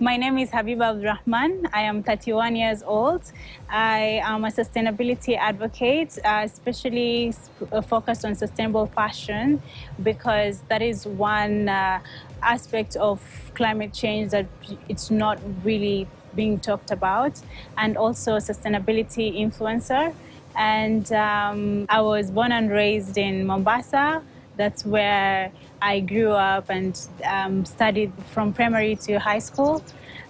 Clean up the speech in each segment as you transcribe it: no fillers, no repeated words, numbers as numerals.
My name is Habiba Abdulrahman. I am 31 years old. I am a sustainability advocate, especially focused on sustainable fashion, because that is one aspect of climate change that it's not really being talked about, and also sustainability influencer. And I was born and raised in Mombasa. That's where I grew up and studied from primary to high school.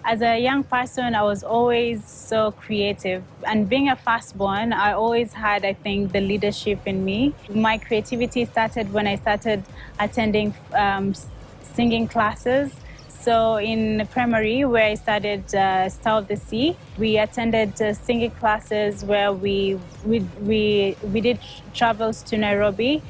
As a young person, I was always so creative. And being a firstborn, I always had, I think, the leadership in me. My creativity started when I started attending singing classes. So in primary, where I studied Star of the Sea, we attended singing classes where we did travels to Nairobi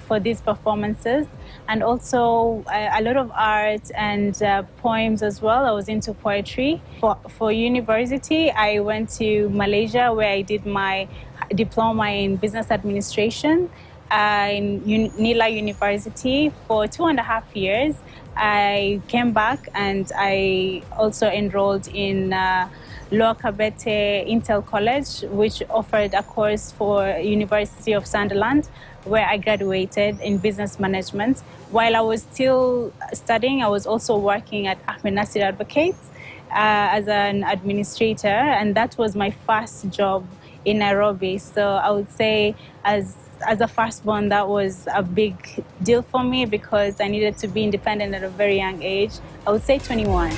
for these performances, and also a lot of art and poems as well. I was into poetry. For university, I went to Malaysia, where I did my diploma in business administration in Nila University for 2.5 years. I came back and I also enrolled in Lower Kabete Intel College, which offered a course for University of Sunderland, where I graduated in business management. While I was still studying, I was also working at Ahmed Nasir Advocates as an administrator, and that was my first job in Nairobi. So I would say as a firstborn, that was a big deal for me because I needed to be independent at a very young age. I would say 21.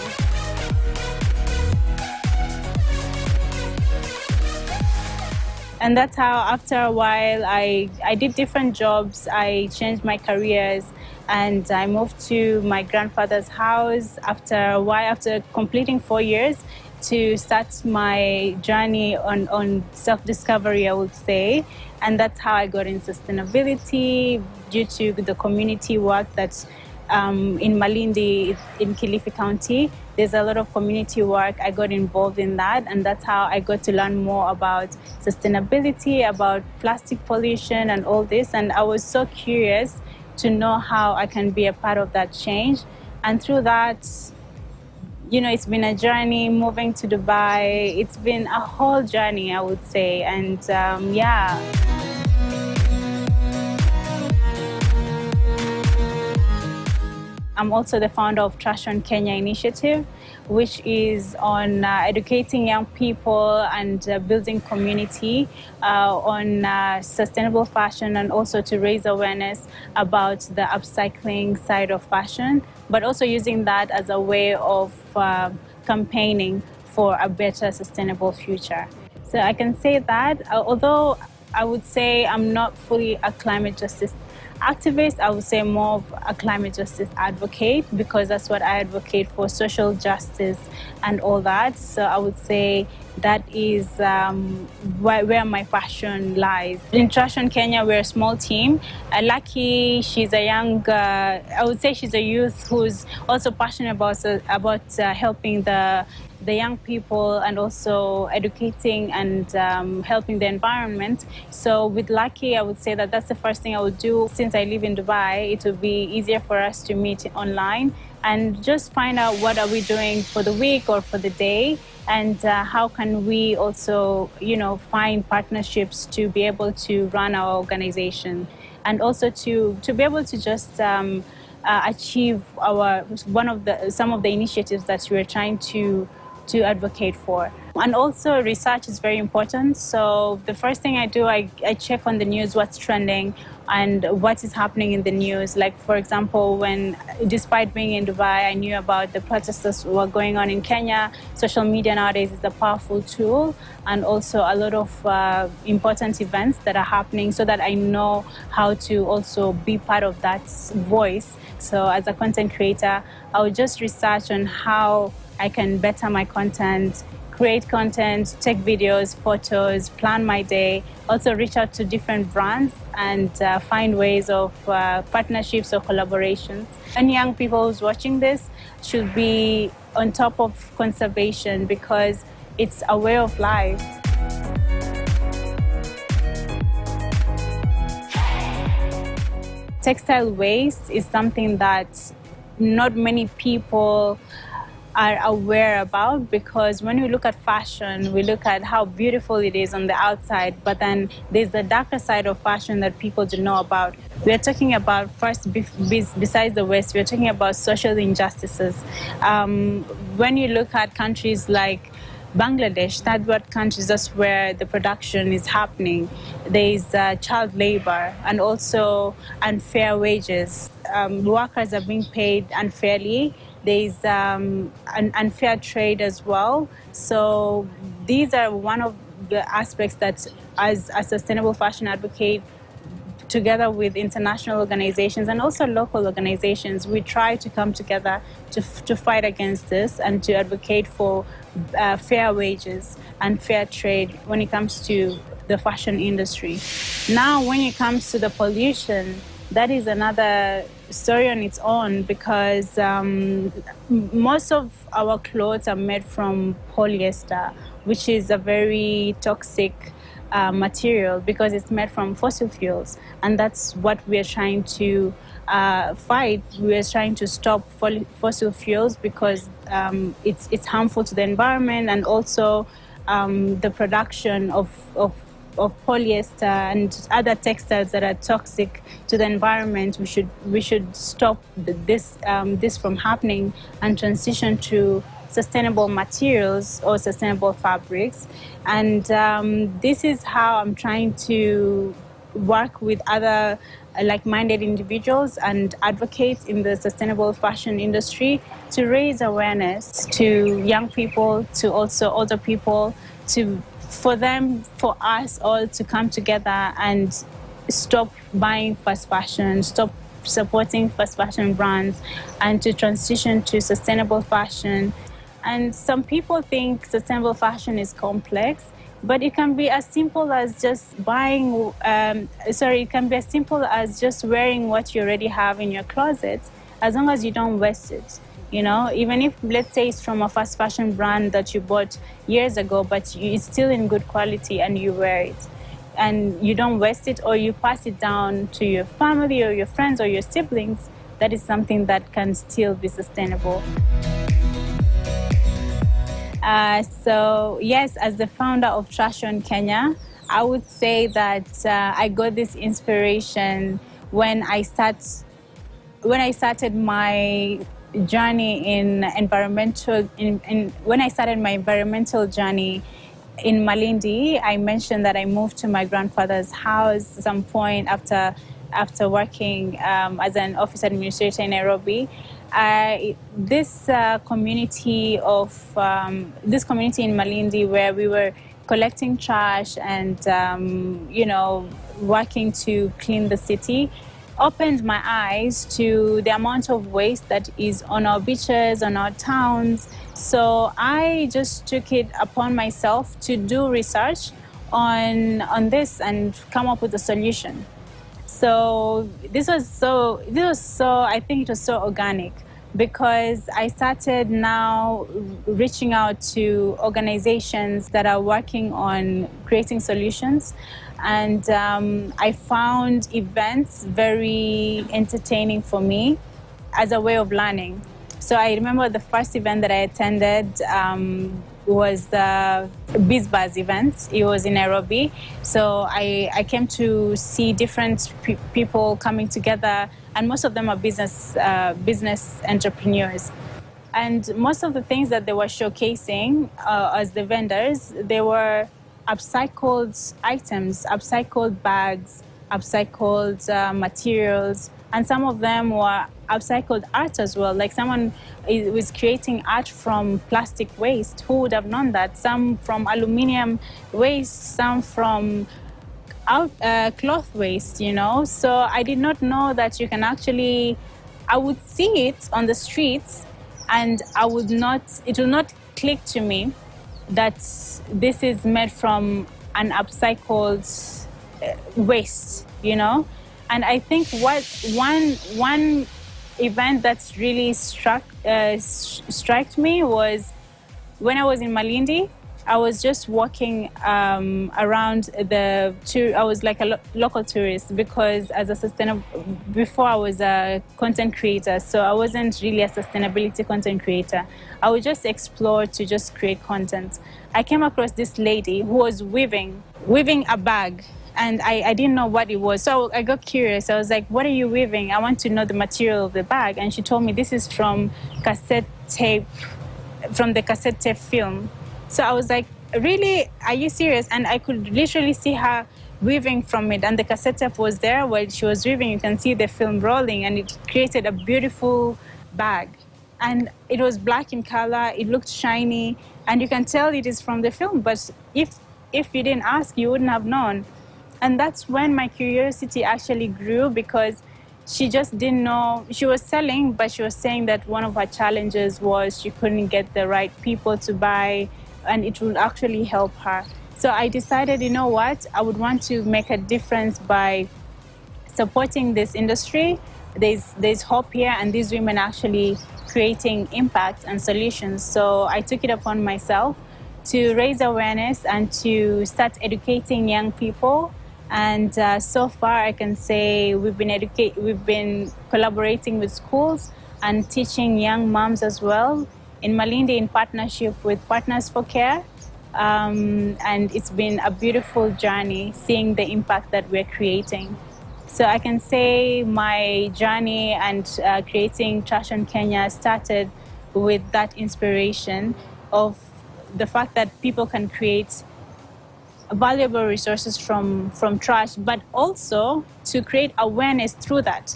And that's how, after a while, I did different jobs. I changed my careers, and I moved to my grandfather's house after a while, after completing 4 years, to start my journey on self-discovery, I would say. And that's how I got in sustainability, due to the community work that's in Malindi, in Kilifi County. There's a lot of community work. I got involved in that, and that's how I got to learn more about sustainability, about plastic pollution and all this. And I was so curious to know how I can be a part of that change. And through that, you know, it's been a journey moving to Dubai. It's been a whole journey, I would say. And yeah. I'm also the founder of Trashion Kenya initiative, which is on educating young people and building community on sustainable fashion, and also to raise awareness about the upcycling side of fashion, but also using that as a way of campaigning for a better sustainable future. So I can say that, although I would say I'm not fully a climate justice activist, I would say more of a climate justice advocate, because that's what I advocate for, social justice and all that. So I would say that is where my passion lies. In Trashion Kenya, we're a small team. Lucky, she's a young, I would say she's a youth who's also passionate about helping the young people, and also educating and helping the environment. So with Lucky, I would say that that's the first thing I would do. Since I live in Dubai, it would be easier for us to meet online and just find out what are we doing for the week or for the day, and how can we also, you know, find partnerships to be able to run our organization, and also to be able to just achieve some of the initiatives that we're trying to advocate for. And also research is very important. So the first thing I do, I check on the news, what's trending and what is happening in the news. Like, for example, despite being in Dubai, I knew about the protests that were going on in Kenya. Social media nowadays is a powerful tool, and also a lot of important events that are happening, so that I know how to also be part of that voice. So as a content creator, I would just research on how I can better my content, create content, take videos, photos, plan my day, also reach out to different brands and find ways of partnerships or collaborations. And young people who's watching this should be on top of conservation, because it's a way of life. Textile waste is something that not many people are aware about, because when we look at fashion, we look at how beautiful it is on the outside, but then there's the darker side of fashion that people don't know about. We're talking about, first, besides the West, we're talking about social injustices. When you look at countries like Bangladesh, third world countries, that's where the production is happening. There's child labor and also unfair wages. Workers are being paid unfairly. There's an unfair trade as well. So these are one of the aspects that, as a sustainable fashion advocate, together with international organizations and also local organizations, we try to come together to fight against this and to advocate for fair wages and fair trade when it comes to the fashion industry. Now, when it comes to the pollution, that is another story on its own, because most of our clothes are made from polyester, which is a very toxic material because it's made from fossil fuels, and that's what we are trying to fight. We are trying to stop fossil fuels because it's harmful to the environment, and also the production of polyester and other textiles that are toxic to the environment. We should stop this from happening and transition to sustainable materials or sustainable fabrics. And this is how I'm trying to work with other like-minded individuals and advocates in the sustainable fashion industry to raise awareness to young people, to also older people, for us all to come together and stop buying fast fashion, stop supporting fast fashion brands, and to transition to sustainable fashion. And some people think sustainable fashion is complex, but it can be as simple as just it can be as simple as just wearing what you already have in your closet, as long as you don't waste it. You know, even if, let's say, it's from a fast fashion brand that you bought years ago, but it's still in good quality and you wear it, and you don't waste it, or you pass it down to your family or your friends or your siblings, that is something that can still be sustainable. So yes, as the founder of Trashion Kenya, I would say that I got this inspiration when I started my journey when I started my environmental journey in Malindi. I mentioned that I moved to my grandfather's house at some point after working as an office administrator in Nairobi. This community in Malindi, where we were collecting trash and working to clean the city, opened my eyes to the amount of waste that is on our beaches, on our towns. So I just took it upon myself to do research on this and come up with a solution. So this was so I think it was so organic, because I started now reaching out to organizations that are working on creating solutions. And I found events very entertaining for me as a way of learning. So I remember the first event that I attended was the BizBuzz event. It was in Nairobi. So I came to see different people coming together, and most of them are business entrepreneurs. And most of the things that they were showcasing as the vendors, they were upcycled items, upcycled bags, upcycled materials, and some of them were upcycled art as well. Like someone was creating art from plastic waste. Who would have known that? Some from aluminium waste, some from cloth waste, So I did not know that you can actually, I would see it on the streets and it will not click to me that this is made from an upcycled waste, And I think one event that's really struck me was when I was in Malindi. I was just walking around I was like a local tourist, because before I was a content creator, so I wasn't really a sustainability content creator. I would just explore to just create content. I came across this lady who was weaving a bag, and I didn't know what it was. So I got curious. I was like, what are you weaving? I want to know the material of the bag. And she told me this is from the cassette tape film. So I was like, really? Are you serious? And I could literally see her weaving from it. And the cassette tape was there while she was weaving. You can see the film rolling, and it created a beautiful bag. And it was black in color. It looked shiny. And you can tell it is from the film. But if you didn't ask, you wouldn't have known. And that's when my curiosity actually grew, because she just didn't know. She was selling, but she was saying that one of her challenges was she couldn't get the right people to buy, and it would actually help her. So I decided, you know what, I would want to make a difference by supporting this industry. There's hope here, and these women are actually creating impact and solutions. So I took it upon myself to raise awareness and to start educating young people. And so far, I can say we've been collaborating with schools and teaching young moms as well in Malindi in partnership with Partners for Care. And it's been a beautiful journey seeing the impact that we're creating. So I can say my journey and creating Trashion Kenya started with that inspiration of the fact that people can create valuable resources from trash, but also to create awareness through that,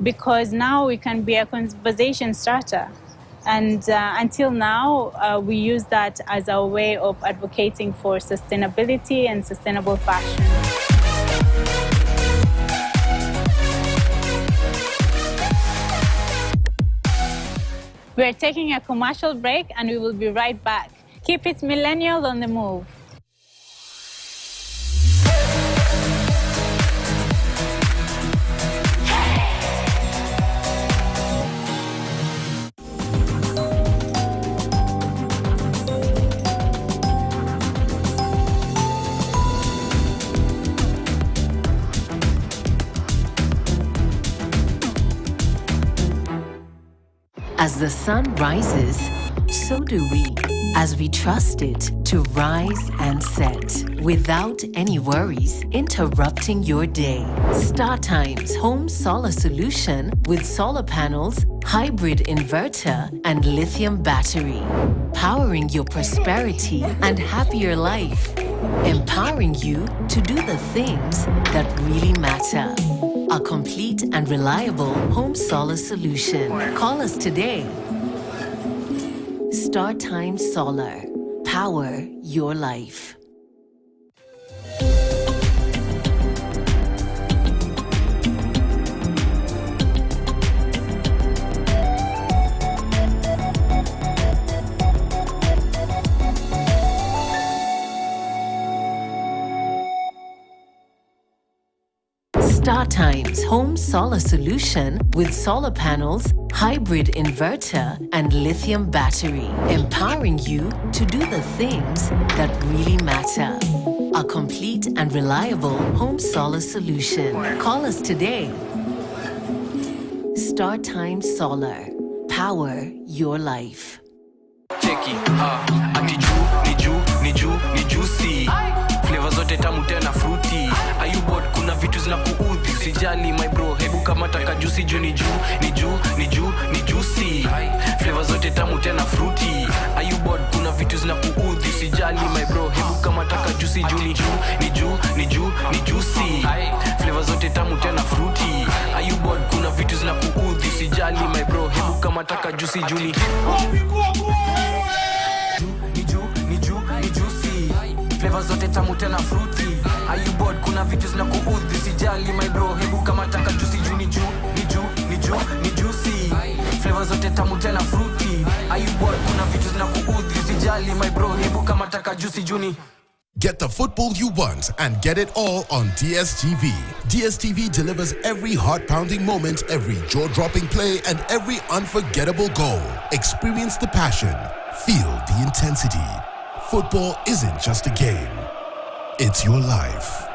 because now we can be a conversation starter. And until now, we use that as a way of advocating for sustainability and sustainable fashion. We are taking a commercial break, and we will be right back. Keep it millennial on the move. As the sun rises, so do we, as we trust it to rise and set without any worries interrupting your day. StarTime's home solar solution with solar panels, hybrid inverter, and lithium battery, powering your prosperity and happier life, empowering you to do the things that really matter. A complete and reliable home solar solution. Call us today. StarTime Solar. Power your life. StarTime's home solar solution with solar panels, hybrid inverter, and lithium battery, empowering you to do the things that really matter. A complete and reliable home solar solution. Call us today. StarTime Solar. Power your life. Cheki, ni juicy. Flavor zote tamu tena fruity. Ayubot kuna vitu zinakuudhi. Usijali my bro, hebu kama taka juicy juu ni juicy. Flavor zote tamu tena fruity. Ayubot kuna vitu zinakuudhi. Usijali my bro, hebu kama taka juicy juu ni juicy. Flavor zote tamu tena fruity. Ayubot kuna vitu zinakuudhi. Usijali my bro, hebu kama taka juicy juu ni juicy. Flavor zote tamu tena fruity. Are you bored? Kuna vitu zinakuudhi. Sijali my bro, hebu kama taka juicy juu ni juicy. Flavor zote tamu tena fruity. Are you bored? Kuna vitu zinakuudhi. Sijali my bro, hebu kama taka juicy juu ni. Get the football you want and get it all on DSTV. DSTV delivers every heart-pounding moment, every jaw-dropping play, and every unforgettable goal. Experience the passion. Feel the intensity. Football isn't just a game, it's your life.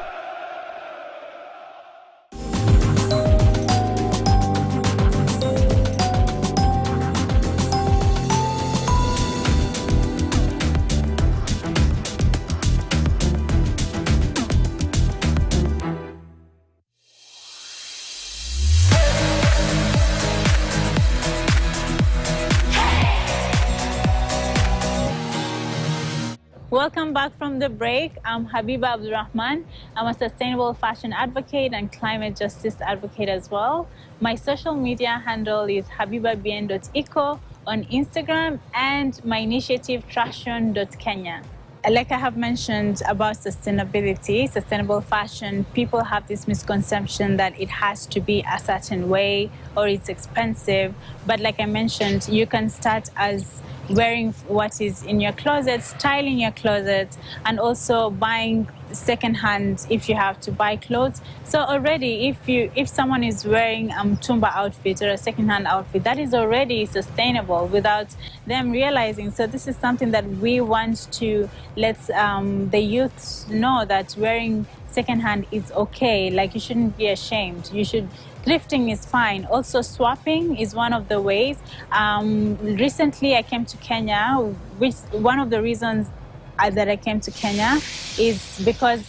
Welcome back from the break. I'm Habiba Abdulrahman. I'm a sustainable fashion advocate and climate justice advocate as well. My social media handle is habibabn.eco on Instagram and my initiative Trashion.Kenya. Like I have mentioned about sustainability, sustainable fashion, people have this misconception that it has to be a certain way or it's expensive. But like I mentioned, you can start as wearing what is in your closet, styling your closet, and also buying secondhand if you have to buy clothes. So already if someone is wearing a Tumba outfit or a secondhand outfit, that is already sustainable without them realizing. So this is something that we want to let the youth know, that wearing secondhand is okay. Like, you shouldn't be ashamed. You should. Thrifting is fine. Also, swapping is one of the ways. Recently, I came to Kenya, which one of the reasons that I came to Kenya is because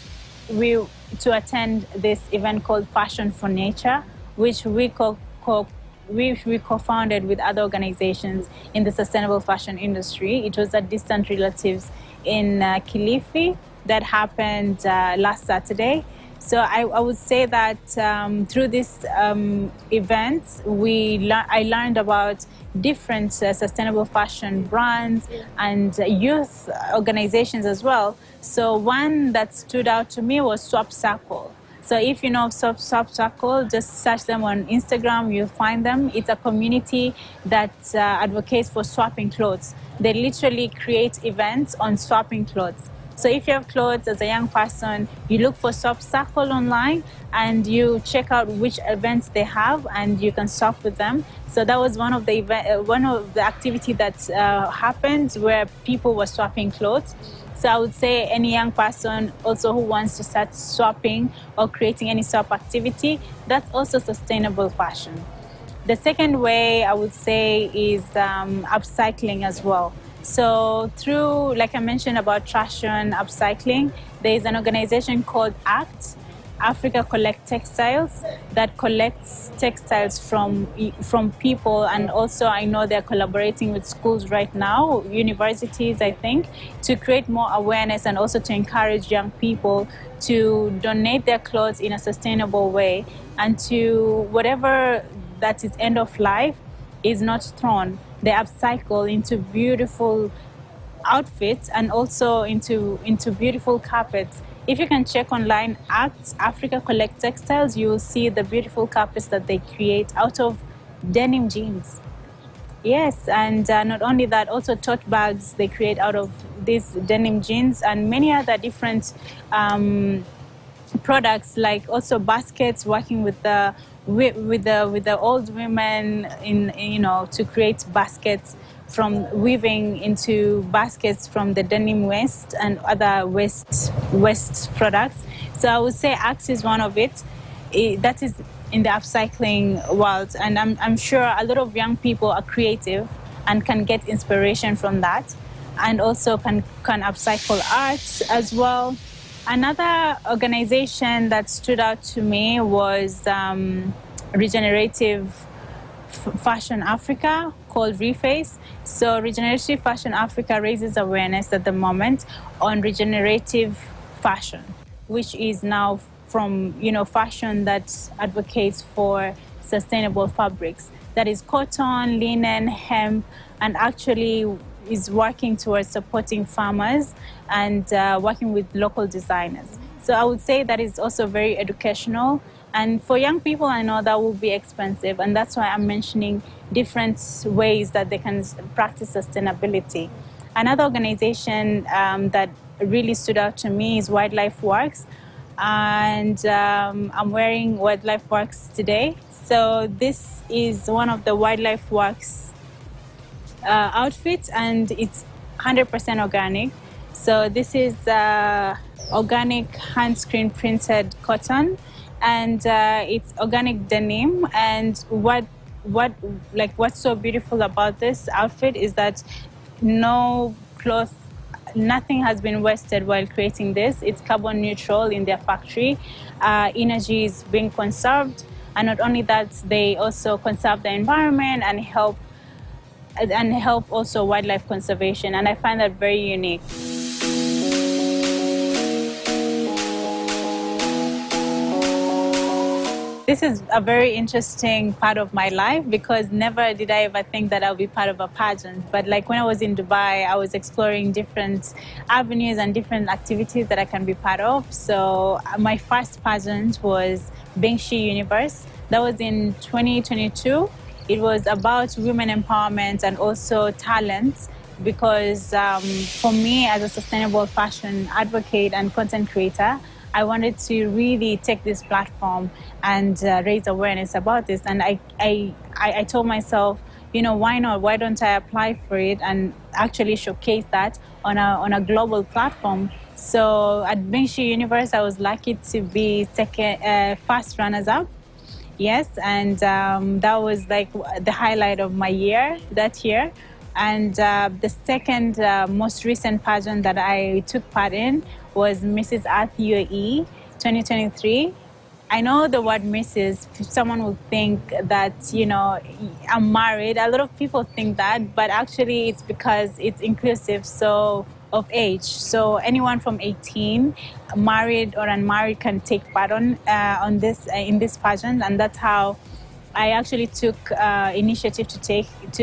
to attend this event called Fashion for Nature, which we co-founded with other organizations in the sustainable fashion industry. It was at Distant Relatives in Kilifi that happened last Saturday. So I would say that through this event, I learned about different sustainable fashion brands and youth organizations as well. So one that stood out to me was Swap Circle. So if you know of Swap Circle, just search them on Instagram, you'll find them. It's a community that advocates for swapping clothes. They literally create events on swapping clothes. So if you have clothes as a young person, you look for Swap Circle online and you check out which events they have and you can swap with them. So that was one of the activity that happened where people were swapping clothes. So I would say any young person also who wants to start swapping or creating any swap activity, that's also sustainable fashion. The second way I would say is upcycling as well. So through, like I mentioned about Trashion upcycling, there is an organization called ACT, Africa Collect Textiles, that collects textiles from people. And also I know they're collaborating with schools right now, universities I think, to create more awareness and also to encourage young people to donate their clothes in a sustainable way, and to whatever that is end of life is not thrown. They upcycle into beautiful outfits and also into beautiful carpets. If you can check online, ACT, Africa Collect Textiles, you will see the beautiful carpets that they create out of denim jeans. Yes, and not only that, also tote bags they create out of these denim jeans, and many other different products, like also baskets, working with the old women to create baskets, from weaving into baskets from the denim waste and other waste products. So I would say ACT is one of it. That is in the upcycling world, and I'm sure a lot of young people are creative and can get inspiration from that, and also can upcycle art as well. Another organization that stood out to me was Regenerative Fashion Africa, called Reface. So Regenerative Fashion Africa raises awareness at the moment on regenerative fashion, which is now from fashion that advocates for sustainable fabrics. That is cotton, linen, hemp, and actually is working towards supporting farmers and working with local designers. So I would say that is also very educational. And for young people, I know that will be expensive, and that's why I'm mentioning different ways that they can practice sustainability. Another organization that really stood out to me is Wildlife Works, and I'm wearing Wildlife Works today. So this is one of the Wildlife Works outfits, and it's 100% organic. So this is organic hand screen printed cotton, and it's organic denim. And what's so beautiful about this outfit is that no cloth, nothing has been wasted while creating this. It's carbon neutral in their factory. Energy is being conserved, and not only that, they also conserve the environment and help also wildlife conservation. And I find that very unique. This is a very interesting part of my life because never did I ever think that I'll be part of a pageant. But like when I was in Dubai, I was exploring different avenues and different activities that I can be part of. So my first pageant was Bengshi Universe. That was in 2022. It was about women empowerment and also talent, because for me as a sustainable fashion advocate and content creator, I wanted to really take this platform and raise awareness about this. And I told myself, you know, why not? Why don't I apply for it and actually showcase that on a global platform? So at Bengshi Universe, I was lucky to be first runners-up. Yes, and that was like the highlight of my year that year. And the second most recent pageant that I took part in was Mrs. Earth UAE 2023. I know the word Mrs. Someone would think that, you know, I'm married. A lot of people think that, but actually it's because it's inclusive of age. So anyone from 18, married or unmarried, can take part in this pageant, and that's how I actually took initiative to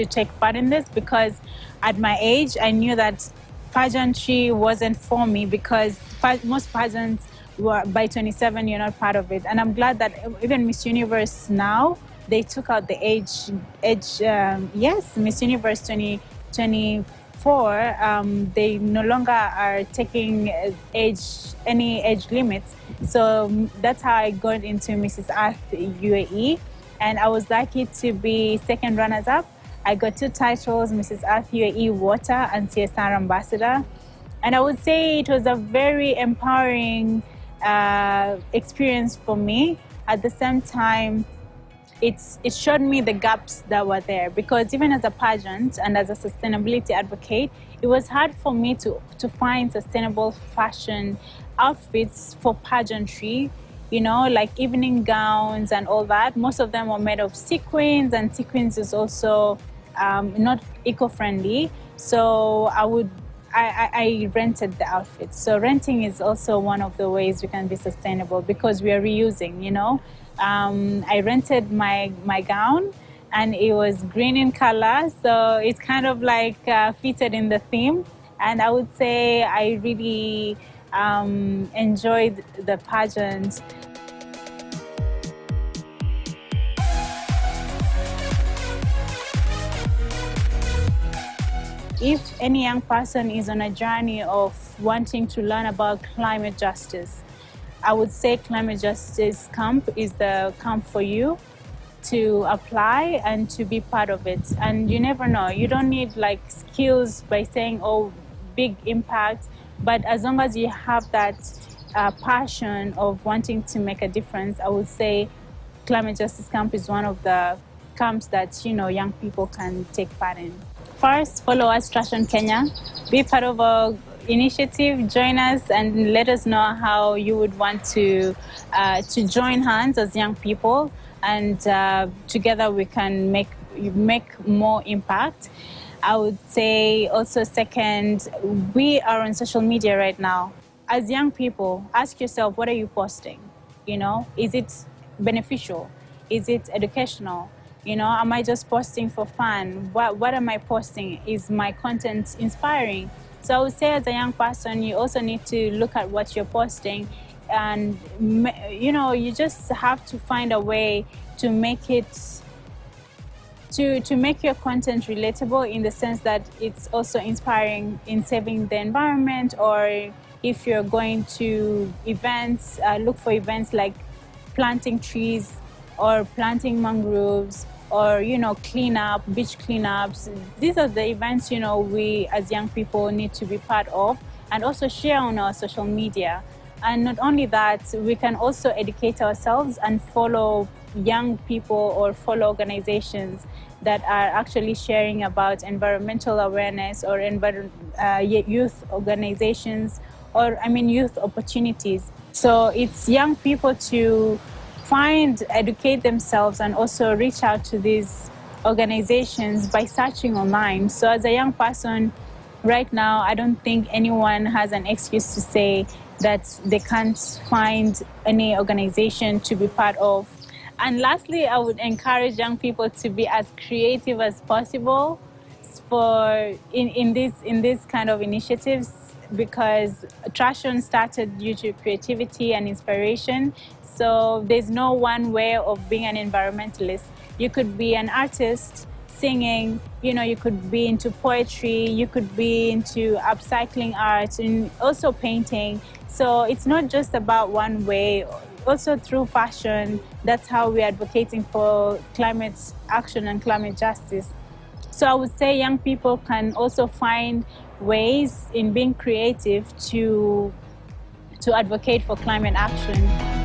take part in this, because at my age I knew that pageantry wasn't for me, because most pageants were by 27 you're not part of it. And I'm glad that even Miss Universe now, they took out the age. Yes, Miss Universe 2024, they no longer are taking any age limits. So that's how I got into Mrs. Earth UAE. And I was lucky to be second runners-up. I got 2 titles, Mrs. Earth UAE Water and CSR Ambassador. And I would say it was a very empowering experience for me. At the same time, it showed me the gaps that were there, because even as a pageant and as a sustainability advocate, it was hard for me to find sustainable fashion outfits for pageantry. You know, like evening gowns and all that. Most of them were made of sequins, and sequins is also not eco-friendly. So I rented the outfits. So renting is also one of the ways we can be sustainable, because we are reusing, you know. I rented my gown, and it was green in color, so it's kind of like fitted in the theme. And I would say I really enjoyed the pageant. If any young person is on a journey of wanting to learn about climate justice, I would say Climate Justice Camp is the camp for you to apply and to be part of it. And you never know, you don't need like skills by saying, oh, big impact. But as long as you have that passion of wanting to make a difference, I would say Climate Justice Camp is one of the camps that, you know, young people can take part in. First, follow us, Trashion Kenya. Be part of our initiative. Join us and let us know how you would want to join hands as young people, and together we can make more impact. I would say also second, we are on social media right now. As young people, ask yourself, what are you posting? You know, is it beneficial? Is it educational? You know, am I just posting for fun? What am I posting? Is my content inspiring? So I would say as a young person, you also need to look at what you're posting, and, you know, you just have to find a way to make it to make your content relatable, in the sense that it's also inspiring in saving the environment. Or if you're going to events, look for events like planting trees or planting mangroves, or, you know, beach cleanups. These are the events, you know, we as young people need to be part of. and also share on our social media. And not only that, we can also educate ourselves and follow young people or follow organizations that are actually sharing about environmental awareness, or youth organizations, or youth opportunities. So it's young people to educate themselves and also reach out to these organizations by searching online. So as a young person right now, I don't think anyone has an excuse to say that they can't find any organization to be part of. And lastly, I would encourage young people to be as creative as possible in this kind of initiatives, because Trashion started due to creativity and inspiration. So there's no one way of being an environmentalist. You could be an artist singing, you could be into poetry, you could be into upcycling art, and also painting. So it's not just about one way. Also through fashion, that's how we're advocating for climate action and climate justice. So I would say young people can also find ways in being creative to advocate for climate action.